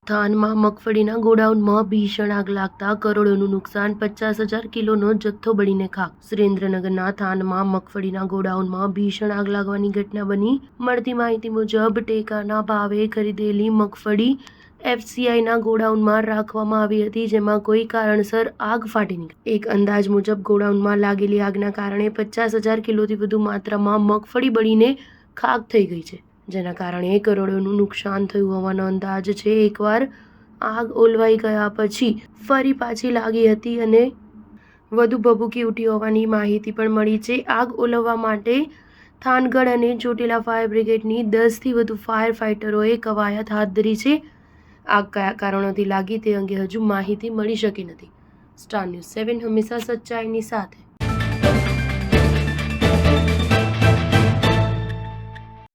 થાનમાં મગફળીના ગોડાઉનમાં ભીષણ આગ લાગતા કરોડોનું નુકસાન, 50,000 કિલોનો જથ્થો બળીને ખાખ. સુરેન્દ્રનગરના થાનમાં મગફળીના ગોડાઉનમાં ભીષણ આગ લાગવાની ઘટના બની. મળતી માહિતી મુજબ ટેકાના ભાવે ખરીદેલી મગફળી એફસીઆઈના ગોડાઉનમાં રાખવામાં આવી હતી, જેમાં કોઈ કારણસર આગ ફાટી નીકળી. એક અંદાજ મુજબ ગોડાઉનમાં લાગેલી આગના કારણે 50,000 કિલોથી વધુ માત્રામાં મગફળી બળીને ખાખ થઈ ગઈ છે, જેના કારણે કરોડોનું નુકસાન થયું હોવાનો અંદાજ છે. એકવાર આગ ઓલવાઈ ગયા પછી ફરી પાછી લાગી હતી અને વધુ ભભૂકી ઉઠી હોવાની માહિતી પણ મળી છે. આગ ઓલવવા માટે થાનગઢ અને ચોટીલા ફાયર બ્રિગેડની 10થી વધુ ફાયર ફાઇટરોએ કવાયત હાથ ધરી છે. આગ કયા કારણોથી લાગી તે અંગે હજુ માહિતી મળી શકી નથી. સ્ટાર ન્યૂઝ 7 હંમેશા સચ્ચાઈની સાથે.